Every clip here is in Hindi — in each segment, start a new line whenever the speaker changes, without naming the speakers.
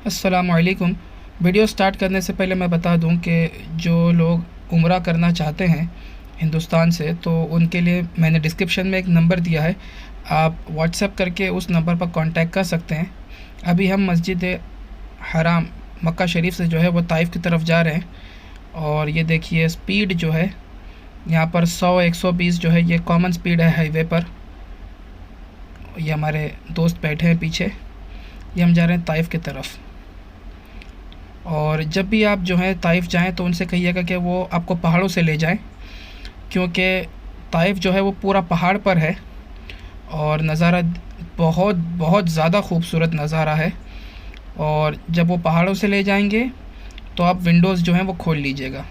अस्सलामुअलैकुम। वीडियो स्टार्ट करने से पहले मैं बता दूं कि जो लोग उम्रा करना चाहते हैं हिंदुस्तान से, तो उनके लिए मैंने डिस्क्रिप्शन में एक नंबर दिया है। आप व्हाट्सएप करके उस नंबर पर कांटेक्ट कर सकते हैं। अभी हम मस्जिद हराम मक्का शरीफ से जो है वो ताइफ़ की तरफ जा रहे हैं। और ये देखिए स्पीड जो है यहाँ पर 100-120 जो है ये कॉमन स्पीड है हाईवे पर। ये हमारे दोस्त बैठे हैं पीछे। ये हम जा रहे हैं ताइफ़ की तरफ। और जब भी आप जो है ताइफ़ जाएँ तो उनसे कहिएगा कि वो आपको पहाड़ों से ले जाएँ, क्योंकि ताइफ़ जो है वो पूरा पहाड़ पर है और नज़ारा बहुत बहुत ज़्यादा खूबसूरत नज़ारा है। और जब वो पहाड़ों से ले जाएंगे तो आप विंडोज़ जो हैं वो खोल लीजिएगा।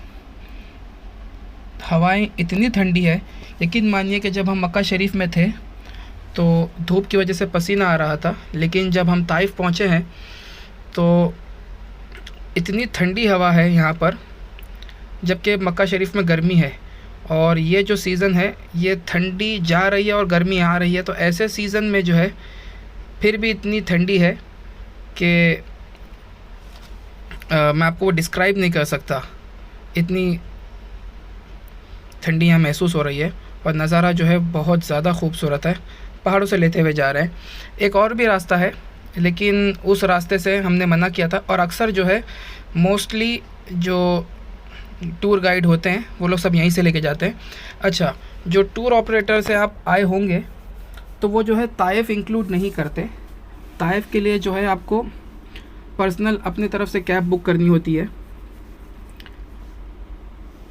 हवाएं इतनी ठंडी है, यकीन मानिए कि जब हम मक्का शरीफ में थे तो धूप की वजह से पसीना आ रहा था, लेकिन जब हम ताइफ़ पहुँचे हैं तो इतनी ठंडी हवा है यहाँ पर, जबकि मक्का शरीफ में गर्मी है। और ये जो सीज़न है ये ठंडी जा रही है और गर्मी आ रही है, तो ऐसे सीज़न में जो है फिर भी इतनी ठंडी है कि मैं आपको डिस्क्राइब नहीं कर सकता। इतनी ठंडी यहाँ महसूस हो रही है और नज़ारा जो है बहुत ज़्यादा खूबसूरत है। पहाड़ों से लेते हुए जा रहे हैं। एक और भी रास्ता है, लेकिन उस रास्ते से हमने मना किया था। और अक्सर जो है मोस्टली जो टूर गाइड होते हैं वो लोग सब यहीं से लेके जाते हैं। अच्छा, जो टूर ऑपरेटर से आप आए होंगे तो वो जो है ताइफ़ इंक्लूड नहीं करते। ताइफ़ के लिए जो है आपको पर्सनल अपनी तरफ से कैब बुक करनी होती है।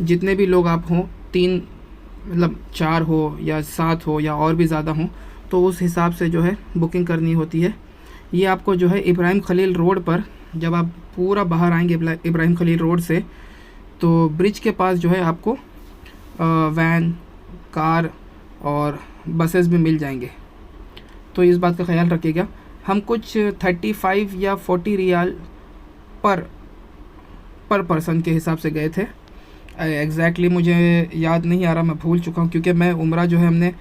जितने भी लोग आप हों, 3 मतलब 4 हो या 7 हो या और भी ज़्यादा हों, तो उस हिसाब से जो है बुकिंग करनी होती है। ये आपको जो है इब्राहिम खलील रोड पर, जब आप पूरा बाहर आएंगे इब्राहिम खलील रोड से, तो ब्रिज के पास जो है आपको वैन, कार और बसेस भी मिल जाएंगे। तो इस बात का ख्याल रखिएगा। हम कुछ 35 या 40 रियाल पर पर्सन के हिसाब से गए थे। एग्जैक्टली मुझे याद नहीं आ रहा, मैं भूल चुका हूँ, क्योंकि मैं उम्रा जो है हमने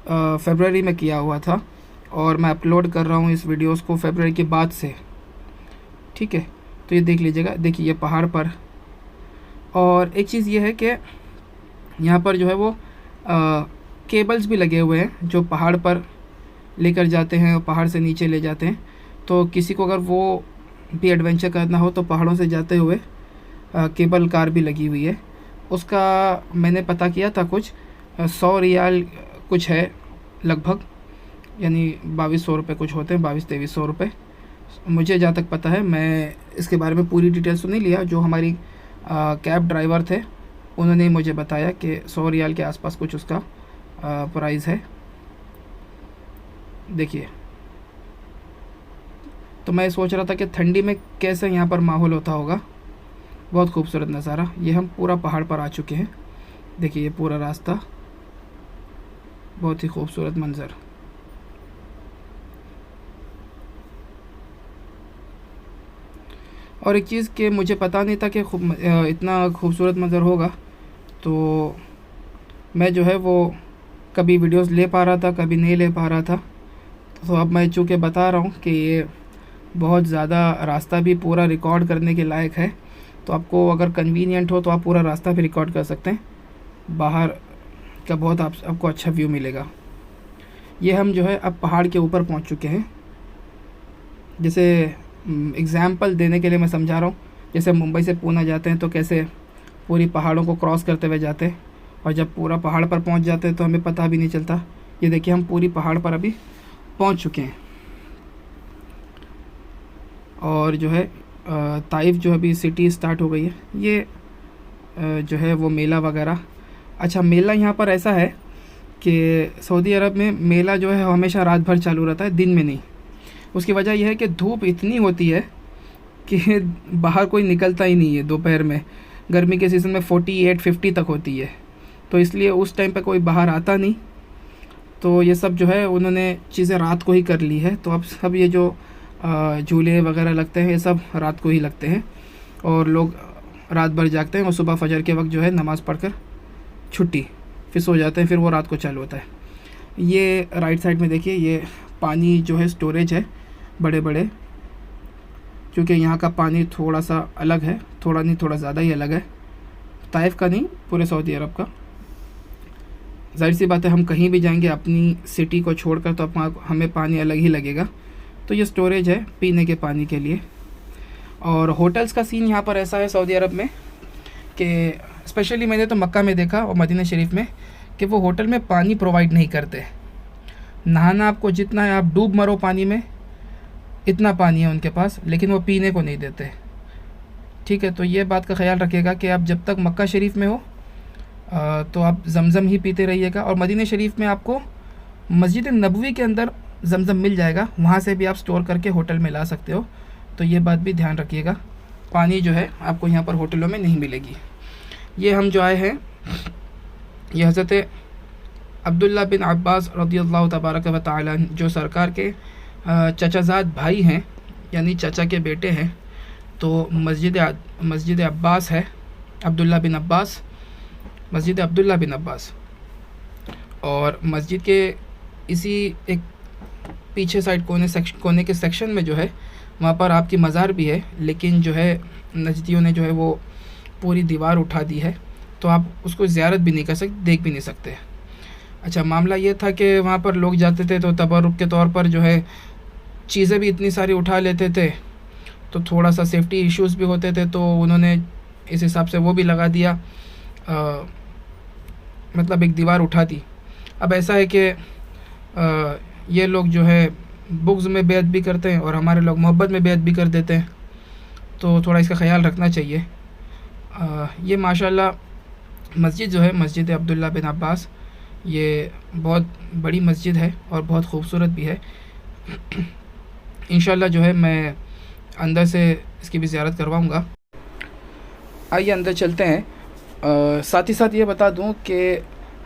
फरवरी में किया हुआ था और मैं अपलोड कर रहा हूँ इस वीडियोस को फरवरी के बाद से। ठीक है, तो ये देख लीजिएगा। देखिए ये पहाड़ पर। और एक चीज़ ये है कि यहाँ पर जो है वो केबल्स भी लगे हुए हैं जो पहाड़ पर लेकर जाते हैं और पहाड़ से नीचे ले जाते हैं। तो किसी को अगर वो भी एडवेंचर करना हो तो पहाड़ों से जाते हुए केबल कार भी लगी हुई है। उसका मैंने पता किया था, कुछ 100 रियाल कुछ है लगभग, यानी 2200 रुपये कुछ होते हैं, 2200-2300 रुपये मुझे जहाँ तक पता है। मैं इसके बारे में पूरी डिटेल्स तो नहीं लिया। जो हमारी कैब ड्राइवर थे उन्होंने मुझे बताया कि 100 रियाल के आसपास कुछ उसका प्राइस है। देखिए, तो मैं सोच रहा था कि ठंडी में कैसे यहाँ पर माहौल होता होगा। बहुत खूबसूरत नज़ारा। ये हम पूरा पहाड़ पर आ चुके हैं। देखिए ये पूरा रास्ता, बहुत ही खूबसूरत मंज़र। और एक चीज़ कि मुझे पता नहीं था कि इतना खूबसूरत मंज़र होगा, तो मैं जो है वो कभी वीडियोस ले पा रहा था, कभी नहीं ले पा रहा था। तो अब मैं चूँकि बता रहा हूँ कि ये बहुत ज़्यादा रास्ता भी पूरा रिकॉर्ड करने के लायक है, तो आपको अगर कन्वीनियंट हो तो आप पूरा रास्ता भी रिकॉर्ड कर सकते हैं। बाहर का बहुत आपको अच्छा व्यू मिलेगा। ये हम जो है अब पहाड़ के ऊपर पहुंच चुके हैं। जैसे एग्ज़ाम्पल देने के लिए मैं समझा रहा हूँ, जैसे मुंबई से पूना जाते हैं तो कैसे पूरी पहाड़ों को क्रॉस करते हुए जाते हैं, और जब पूरा पहाड़ पर पहुंच जाते हैं तो हमें पता भी नहीं चलता। ये देखिए हम पूरी पहाड़ पर अभी पहुंच चुके हैं। और जो है ताइफ़ जो अभी सिटी स्टार्ट हो गई है। ये जो है वो मेला वगैरह। अच्छा, मेला यहाँ पर ऐसा है कि सऊदी अरब में मेला जो है हमेशा रात भर चालू रहता है, दिन में नहीं। उसकी वजह यह है कि धूप इतनी होती है कि बाहर कोई निकलता ही नहीं है दोपहर में। गर्मी के सीज़न में 48-50 तक होती है, तो इसलिए उस टाइम पे कोई बाहर आता नहीं। तो ये सब जो है उन्होंने चीज़ें रात को ही कर ली है। तो अब सब ये जो झूले वगैरह लगते हैं ये सब रात को ही लगते हैं, और लोग रात भर जागते हैं और सुबह फजर के वक्त जो है नमाज़ पढ़कर छुट्टी, फिर सो जाते हैं, फिर वो रात को चालू होता है। ये राइट साइड में देखिए, ये पानी जो है स्टोरेज है, बड़े बड़े क्योंकि यहाँ का पानी थोड़ा सा अलग है, थोड़ा नहीं थोड़ा ज़्यादा ही अलग है, ताइफ का नहीं, पूरे सऊदी अरब का। ज़ाहिर सी बात है, हम कहीं भी जाएंगे अपनी सिटी को छोड़कर तो हमें पानी अलग ही लगेगा। तो ये स्टोरेज है पीने के पानी के लिए। और होटल्स का सीन यहाँ पर ऐसा है सऊदी अरब में कि स्पेशली मैंने तो मक्का में देखा और मदीना शरीफ में कि वो होटल में पानी प्रोवाइड नहीं करते। नहाना आपको जितना है, आप डूब मरो पानी में, इतना पानी है उनके पास, लेकिन वो पीने को नहीं देते। ठीक है, तो ये बात का ख्याल रखिएगा कि आप जब तक मक्का शरीफ में हो तो आप ज़मज़म ही पीते रहिएगा। और मदीना शरीफ में आपको मस्जिद नबवी के अंदर ज़मज़म मिल जाएगा, वहाँ से भी आप स्टोर करके होटल में ला सकते हो। तो ये बात भी ध्यान रखिएगा, पानी जो है आपको यहाँ पर होटलों में नहीं मिलेगी। ये हम जो आए हैं, ये हज़रत अब्दुल्ला बिन अब्बास रज़ियल्लाहु तबारक व तआला जो सरकार के चचाजाद भाई हैं, यानी चाचा के बेटे हैं। तो मस्जिद अब्बास है, अब्दुल्ला बिन अब्बास, मस्जिद अब्दुल्ला बिन अब्बास। और मस्जिद के इसी एक पीछे साइड कोने के सेक्शन में जो है, वहाँ पर आपकी मज़ार भी है, लेकिन जो है नजदियों ने जो है वो पूरी दीवार उठा दी है, तो आप उसको ज़ियारत भी नहीं कर सकते, देख भी नहीं सकते। अच्छा, मामला ये था कि वहाँ पर लोग जाते थे तो तबरुक के तौर पर जो है चीज़ें भी इतनी सारी उठा लेते थे, तो थोड़ा सा सेफ्टी इश्यूज़ भी होते थे, तो उन्होंने इस हिसाब से वो भी लगा दिया, मतलब एक दीवार उठा दी। अब ऐसा है कि ये लोग जो है बुग़्ज़ में बेअत भी करते हैं और हमारे लोग मोहब्बत में बेअत भी कर देते हैं, तो थोड़ा इसका ख्याल रखना चाहिए। ये माशाल्लाह मस्जिद जो है, मस्जिद अब्दुल्ला बिन अब्बास, ये बहुत बड़ी मस्जिद है और बहुत खूबसूरत भी है। इंशाल्लाह जो है मैं अंदर से इसकी भी ज़ियारत करवाऊँगा। आइए अंदर चलते हैं। साथ ही साथ ये बता दूं कि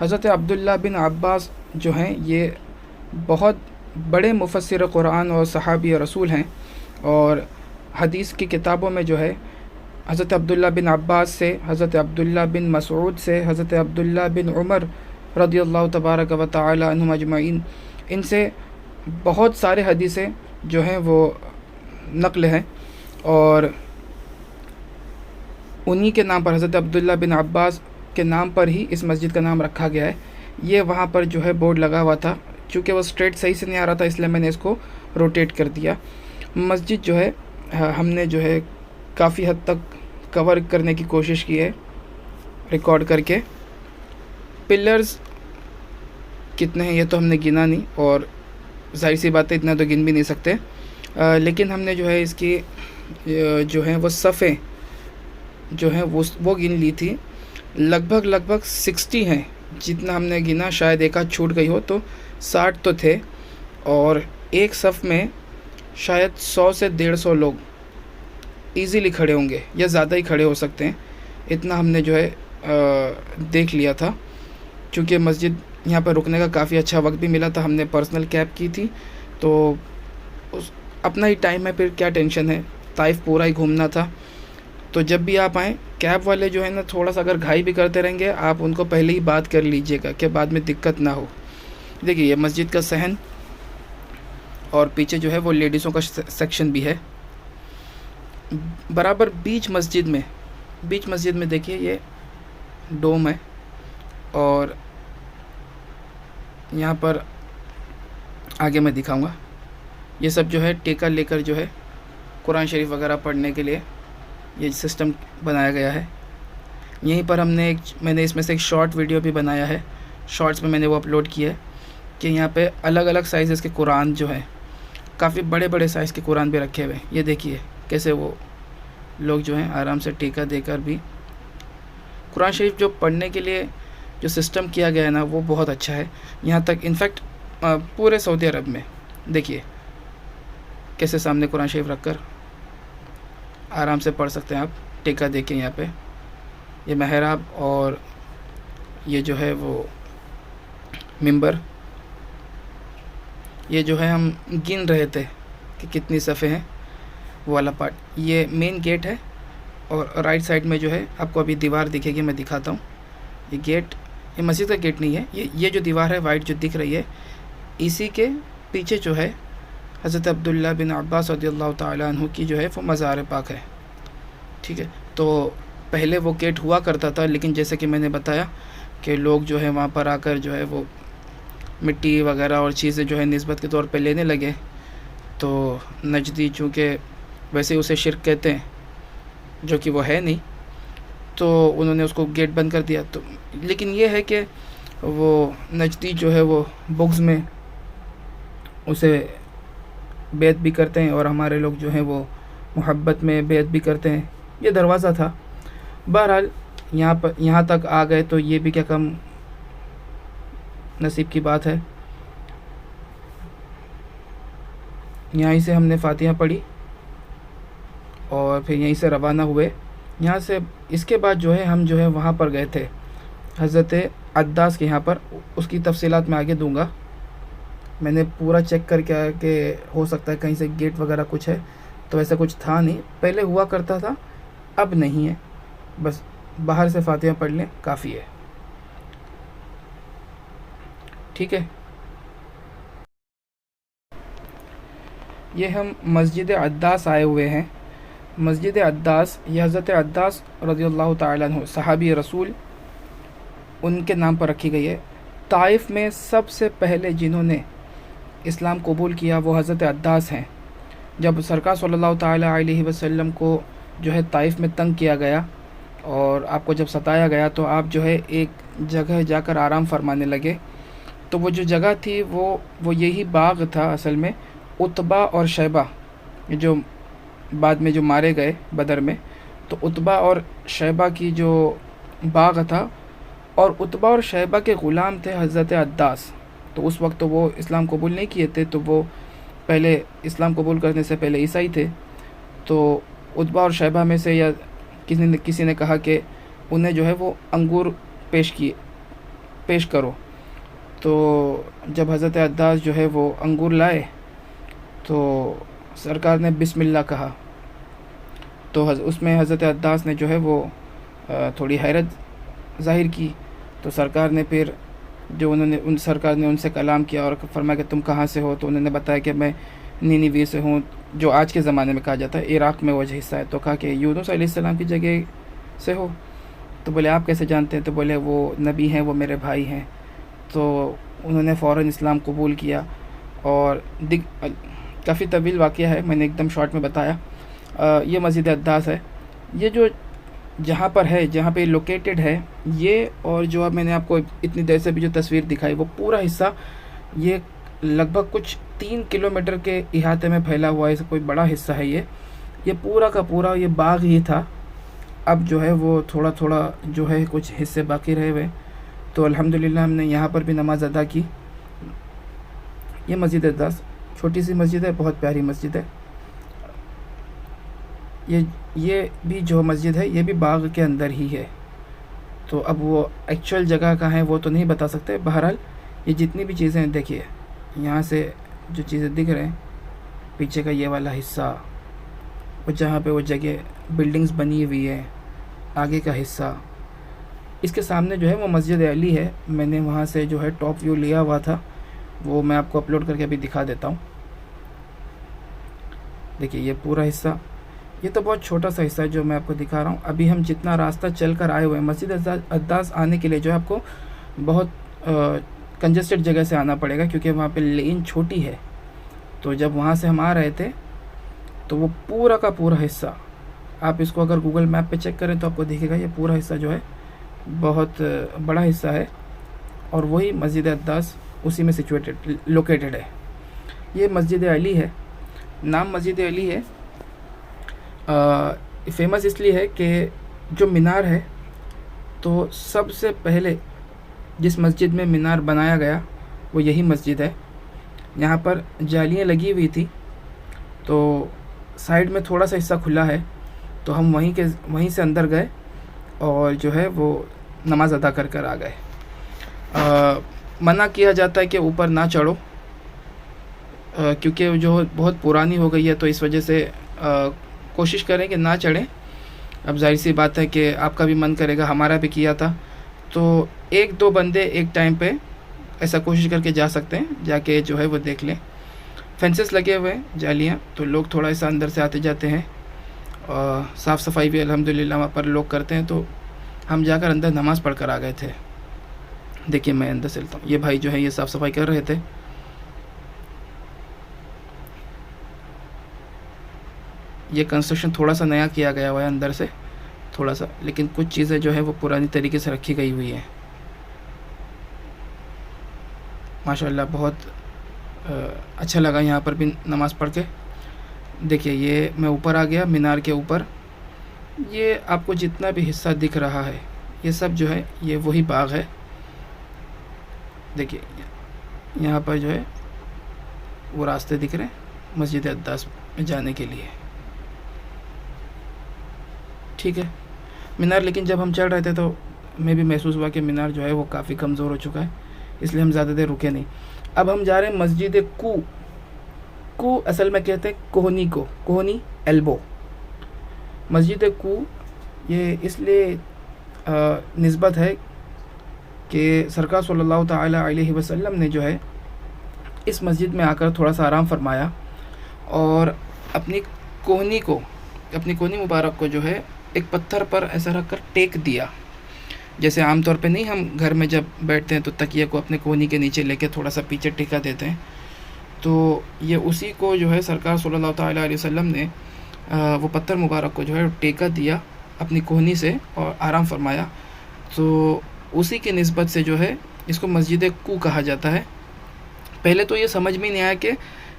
हज़रत अब्दुल्ला बिन अब्बास जो हैं ये बहुत बड़े मुफस्सिर कुरान और सहाबी रसूल हैं, और हदीस की किताबों में जो है हज़रत अब्दुल्ला बिन अब्बास से, हज़रत अब्दुल्ला बिन मसऊद से, हज़रत अब्दुल्ला बिन उमर रज़ियल्लाहु तबारक व तआला अन्हुम अजमईन, इनसे बहुत सारे हदीसें जो हैं वो नक़ल हैं। और उन्हीं के नाम पर, हज़रत अब्दुल्ला बिन अब्बास के नाम पर ही इस मस्जिद का नाम रखा गया है। ये वहाँ पर जो है बोर्ड लगा हुआ था, चूँकि वो स्ट्रेट सही से नहीं आ रहा था, इसलिए मैंने इसको रोटेट कर दिया। मस्जिद जो है हमने जो है काफ़ी हद तक कवर करने की कोशिश की है रिकॉर्ड करके। पिलर्स कितने हैं ये तो हमने गिना नहीं, और जाहिर सी बात है इतना तो गिन भी नहीं सकते, लेकिन हमने जो है इसकी जो है वो सफ़े जो है वो गिन ली थी। लगभग 60 हैं, जितना हमने गिना, शायद एक आध छूट गई हो, तो 60 तो थे। और एक सफ़ में शायद 100 से 150 लोग इजीली खड़े होंगे, या ज़्यादा ही खड़े हो सकते हैं, इतना हमने जो है देख लिया था। चूँकि मस्जिद यहाँ पर रुकने का काफ़ी अच्छा वक्त भी मिला था, हमने पर्सनल कैब की थी, तो अपना ही टाइम है, फिर क्या टेंशन है, ताइफ पूरा ही घूमना था। तो जब भी आप आएँ, कैब वाले जो है ना थोड़ा सा अगर घाई भी करते रहेंगे, आप उनको पहले ही बात कर लीजिएगा कि बाद में दिक्कत ना हो। देखिए ये मस्जिद का सहन, और पीछे जो है वो लेडीज़ों का सेक्शन भी है। बराबर बीच मस्जिद में देखिए ये डोम है, और यहाँ पर आगे मैं दिखाऊंगा, ये सब जो है टेका लेकर जो है कुरान शरीफ वगैरह पढ़ने के लिए ये सिस्टम बनाया गया है। यहीं पर मैंने इसमें से एक शॉर्ट वीडियो भी बनाया है, शॉर्ट्स में मैंने वो अपलोड किया है कि यहाँ पे अलग अलग साइज़ के कुरान जो है, काफ़ी बड़े बड़े साइज़ के कुरान भी रखे हुए हैं। ये देखिए कैसे वो लोग जो हैं आराम से टेका देकर भी कुरान शरीफ जो पढ़ने के लिए जो सिस्टम किया गया है ना, वो बहुत अच्छा है। यहाँ तक इनफैक्ट पूरे सऊदी अरब में देखिए कैसे सामने कुरान शरीफ रखकर आराम से पढ़ सकते हैं आप, टेका देखें। यहाँ पे ये महराब, और ये जो है वो मिंबर, ये जो है हम गिन रहे थे कि कितनी सफ़े हैं, वो वाला पार्ट। ये मेन गेट है, और राइट साइड में जो है आपको अभी दीवार दिखेगी, मैं दिखाता हूँ। ये गेट, ये मस्जिद का गेट नहीं है, ये जो दीवार है वाइट जो दिख रही है, इसी के पीछे जो है हज़रत अब्दुल्ला बिन अब्बास रज़ियल्लाहु ताला अन्हु की जो है वो मज़ार पाक है। ठीक है, तो पहले वो गेट हुआ करता था, लेकिन जैसे कि मैंने बताया कि लोग जो है वहाँ पर आकर जो है वो मिट्टी वगैरह और चीज़ें जो है निस्बत के तौर पे लेने लगे। तो नजदी चूँकि वैसे उसे शिर्क कहते हैं, जो कि वो है नहीं, तो उन्होंने उसको गेट बंद कर दिया। तो लेकिन ये है कि वो नजदी जो है वो बुग़्ज़ में उसे बेत भी करते हैं, और हमारे लोग जो हैं वो मोहब्बत में बेत भी करते हैं। ये दरवाज़ा था। बहरहाल यहाँ तक आ गए, तो ये भी क्या कम नसीब की बात है। यहीं से हमने फ़ातिहा पढ़ी और फिर यहीं से रवाना हुए यहाँ से। इसके बाद जो है हम जो है वहाँ पर गए थे हज़रत अद्दास के यहाँ पर। उसकी तफसीलात मैं आगे दूंगा। मैंने पूरा चेक करके आया कि हो सकता है कहीं से गेट वगैरह कुछ है, तो ऐसा कुछ था नहीं। पहले हुआ करता था, अब नहीं है। बस बाहर से फ़ातिहा पढ़ लें, काफ़ी है। ठीक है, ये हम मस्जिद अद्दास आए हुए हैं। मस्जिद अद्दास, ये हज़रत अद्दास रज़ियल्लाहु ताला अन्हु सहाबी रसूल, उनके नाम पर रखी गई है। ताइफ़ में सबसे पहले जिन्होंने इस्लाम कबूल किया वो हज़रत अद्दास हैं। जब सरकार सल्लल्लाहु ताला अलैहि वसल्लम को जो है ताइफ़ में तंग किया गया और आपको जब सताया गया, तो आप जो है एक जगह जाकर आराम फरमाने लगे। तो वो जो जगह थी वो यही बाग था असल में। उतबा और शैबा, जो बाद में जो मारे गए बदर में, तो उतबा और शैबा की जो बाग था, और उतबा और शैबा के ग़ुलाम थे हज़रत अद्दास। तो उस वक्त तो वो इस्लाम कबूल नहीं किए थे, तो वो पहले इस्लाम कबूल करने से पहले ईसाई थे। तो उतबा और शैबा में से या किसी ने कहा कि उन्हें जो है वो अंगूर पेश करो। तो जब हज़रत अद्दास जो है वो अंगूर लाए, तो सरकार ने बिस्मिल्लाह कहा। तो उसमें हज़रत अद्दास ने जो है वो थोड़ी हैरत ज़ाहिर की। तो सरकार ने फिर सरकार ने उनसे कलाम किया और फरमाया कि तुम कहाँ से हो। तो उन्होंने बताया कि मैं निनिवे से हूँ, जो आज के ज़माने में कहा जाता है इराक़ में वो हिस्सा है। तो कहा कि यूनुस अलैहिस्सलाम की जगह से हो। तो बोले आप कैसे जानते हैं? तो बोले वो नबी हैं, वो मेरे भाई हैं। तो उन्होंने फ़ौरन इस्लाम कबूल किया। और काफ़ी तवील वाक़या है, मैंने एकदम शॉर्ट में बताया। ये मस्जिद अद्दास है, ये जो जहाँ पर है, जहाँ पे लोकेटेड है ये, और जो अब मैंने आपको इतनी देर से भी जो तस्वीर दिखाई, वो पूरा हिस्सा ये लगभग कुछ 3 किलोमीटर के इहाते में फैला हुआ है। कोई बड़ा हिस्सा है ये पूरा का पूरा ये बाग ही था। अब जो है वो थोड़ा थोड़ा जो है कुछ हिस्से बाकी रहे हुए। तो अल्हम्दुलिल्लाह हमने यहाँ पर भी नमाज़ अदा की। ये मस्जिद अद्दास छोटी सी मस्जिद है, बहुत प्यारी मस्जिद है। ये भी जो मस्जिद है ये भी बाग के अंदर ही है। तो अब वो एक्चुअल जगह कहाँ है वो तो नहीं बता सकते। बहरहाल ये जितनी भी चीज़ें हैं, देखिए यहाँ से जो चीज़ें दिख रहे हैं, पीछे का ये वाला हिस्सा, वो जहाँ पे वो जगह बिल्डिंग्स बनी हुई है, आगे का हिस्सा, इसके सामने जो है वो मस्जिद अली है। मैंने वहाँ से जो है टॉप व्यू लिया हुआ था, वो मैं आपको अपलोड करके अभी दिखा देता हूँ। देखिए ये पूरा हिस्सा, ये तो बहुत छोटा सा हिस्सा है जो मैं आपको दिखा रहा हूँ। अभी हम जितना रास्ता चल कर आए हुए हैं मस्जिद अद्दास आने के लिए, जो है आपको बहुत कंजेस्टेड जगह से आना पड़ेगा, क्योंकि वहाँ पे लेन छोटी है। तो जब वहाँ से हम आ रहे थे, तो वो पूरा का पूरा हिस्सा, आप इसको अगर गूगल मैप पे चेक करें तो आपको दिखेगा ये पूरा हिस्सा जो है बहुत बड़ा हिस्सा है। और वही मस्जिद अद्दास उसी में लोकेटेड है। ये मस्जिद अली है, नाम मस्जिद अली है। फेमस इसलिए है कि जो मीनार है, तो सबसे पहले जिस मस्जिद में मीनार बनाया गया वो यही मस्जिद है। यहाँ पर जालियाँ लगी हुई थी, तो साइड में थोड़ा सा हिस्सा खुला है, तो हम वहीं से अंदर गए और जो है वो नमाज़ अदा कर आ गए। मना किया जाता है कि ऊपर ना चढ़ो, क्योंकि जो बहुत पुरानी हो गई है, तो इस वजह से कोशिश करें कि ना चढ़ें। अब जाहिर सी बात है कि आपका भी मन करेगा, हमारा भी किया था। तो 1-2 बंदे एक टाइम पे ऐसा कोशिश करके जा सकते हैं, जाके जो है वो देख लें। फेंसेस लगे हुए हैं, जालियाँ, तो लोग थोड़ा सा अंदर से आते जाते हैं। और साफ़ सफाई भी अल्हम्दुलिल्लाह वहाँ पर लोग करते हैं। तो हम जाकर अंदर नमाज़ पढ़ कर आ गए थे। देखिए मैं अंदर चलता हूँ, ये भाई जो है ये साफ़ सफाई कर रहे थे। ये कंस्ट्रक्शन थोड़ा सा नया किया गया हुआ है अंदर से थोड़ा सा, लेकिन कुछ चीज़ें जो है वो पुरानी तरीके से रखी गई हुई हैं। माशाल्लाह बहुत अच्छा लगा यहाँ पर भी नमाज़ पढ़ के। देखिए ये मैं ऊपर आ गया मीनार के ऊपर। ये आपको जितना भी हिस्सा दिख रहा है ये सब जो है ये वही बाग है। देखिए यहाँ पर जो है वो रास्ते दिख रहे हैं मस्जिद अद्दास में जाने के लिए। ठीक है मीनार, लेकिन जब हम चढ़ रहे थे तो मैं भी महसूस हुआ कि मीनार जो है वो काफ़ी कमज़ोर हो चुका है, इसलिए हम ज़्यादा देर रुके नहीं। अब हम जा रहे हैं मस्जिद कू असल में कहते हैं कोहनी को, कोहनी एल्बो। मस्जिद कू ये इसलिए निस्बत है कि सरकार सल्लल्लाहु ताला अलैहि वसल्लम ने जो है इस मस्जिद में आकर थोड़ा सा आराम फरमाया और अपनी कोहनी मुबारक को जो है एक पत्थर पर ऐसा रख कर टेक दिया। जैसे आम तौर पे नहीं हम घर में जब बैठते हैं तो तकिए को अपने कोहनी के नीचे लेके थोड़ा सा पीछे टिका देते हैं, तो ये उसी को जो है सरकार सल्लल्लाहु ताला अलैहि वसल्लम ने वो पत्थर मुबारक को जो है टेका दिया अपनी कोहनी से और आराम फरमाया। तो उसी की निस्बत से जो है इसको मस्जिद कू कहा जाता है। पहले तो ये समझ में नहीं आया कि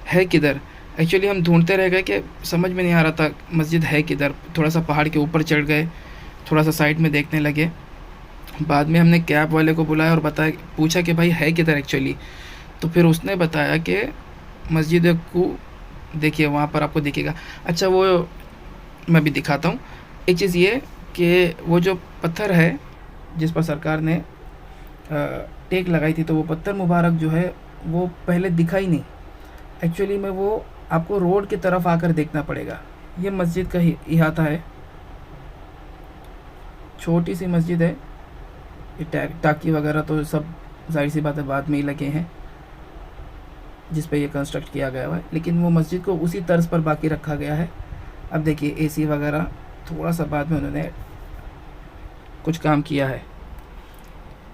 है किधर, एक्चुअली हम ढूंढते रह गए कि समझ में नहीं आ रहा था मस्जिद है किधर। थोड़ा सा पहाड़ के ऊपर चढ़ गए, थोड़ा सा साइड में देखने लगे। बाद में हमने कैब वाले को बुलाया और पूछा कि भाई है किधर एक्चुअली। तो फिर उसने बताया कि मस्जिद कू देखिए वहाँ पर आपको दिखेगा। अच्छा वो मैं भी दिखाता हूँ। एक चीज़ ये कि वो जो पत्थर है जिस पर सरकार ने टेक लगाई थी, तो वो पत्थर मुबारक जो है वो पहले दिखा ही नहीं। एक्चुअली में वो आपको रोड की तरफ आकर देखना पड़ेगा। ये मस्जिद का ही इहाता है, छोटी सी मस्जिद है। ये टाकी वगैरह तो सब जाहिर सी बात है बाद में ही लगे हैं जिस पे ये कंस्ट्रक्ट किया गया है, लेकिन वो मस्जिद को उसी तर्ज पर बाकी रखा गया है। अब देखिए एसी वगैरह थोड़ा सा बाद में उन्होंने कुछ काम किया है,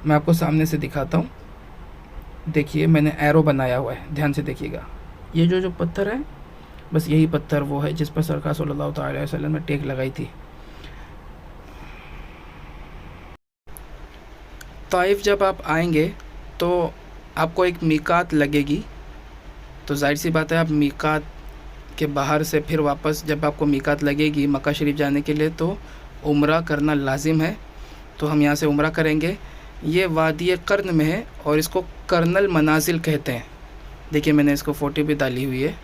मैं आपको सामने से दिखाता हूँ। देखिए मैंने एरो बनाया हुआ है, ध्यान से देखिएगा। ये जो पत्थर है बस यही पत्थर वो है जिस पर सरकार सल्लल्लाहु अलैहि वसल्लम ने टेक लगाई थी। ताइफ जब आप आएंगे तो आपको एक मीकात लगेगी, तो जाहिर सी बात है आप मीकात के बाहर से फिर वापस जब आपको मीकात लगेगी मक्का शरीफ जाने के लिए तो उम्रा करना लाजिम है। तो हम यहाँ से उम्रा करेंगे। ये वादी कर्न में है और इसको कर्नल मनाजिल कहते हैं। देखिए मैंने इसको फ़ोटो भी डाली हुई है।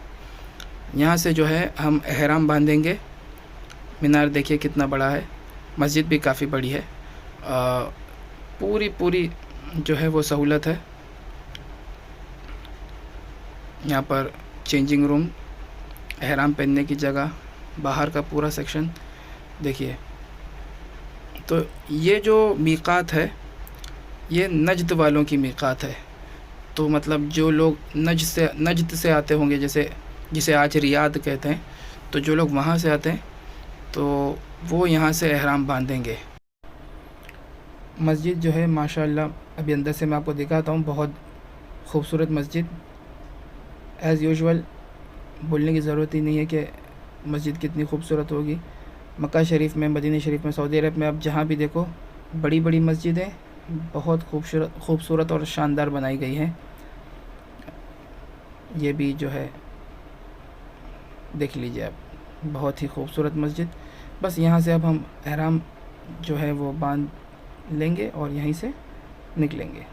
यहाँ से जो है हम एहराम बांधेंगे। मीनार देखिए कितना बड़ा है, मस्जिद भी काफ़ी बड़ी है। पूरी जो है वो सहूलत है। यहाँ पर चेंजिंग रूम, एहराम पहनने की जगह, बाहर का पूरा सेक्शन देखिए। तो ये जो मीकात है ये नजद वालों की मीकात है। तो मतलब जो लोग नजद से आते होंगे, जैसे जिसे आज रियाद कहते हैं, तो जो लोग वहाँ से आते हैं तो वो यहाँ से एहराम बांधेंगे। मस्जिद जो है माशाल्लाह अभी अंदर से मैं आपको दिखाता हूँ, बहुत खूबसूरत मस्जिद। एज़ यूजुअल बोलने की ज़रूरत ही नहीं है कि मस्जिद कितनी खूबसूरत होगी। मक्का शरीफ में, मदीना शरीफ में, सऊदी अरब में आप जहाँ भी देखो बड़ी बड़ी मस्जिदें बहुत खूबसूरत और शानदार बनाई गई हैं। ये भी जो है देख लीजिए आप, बहुत ही खूबसूरत मस्जिद। बस यहाँ से अब हम एहराम जो है वो बांध लेंगे और यहीं से निकलेंगे।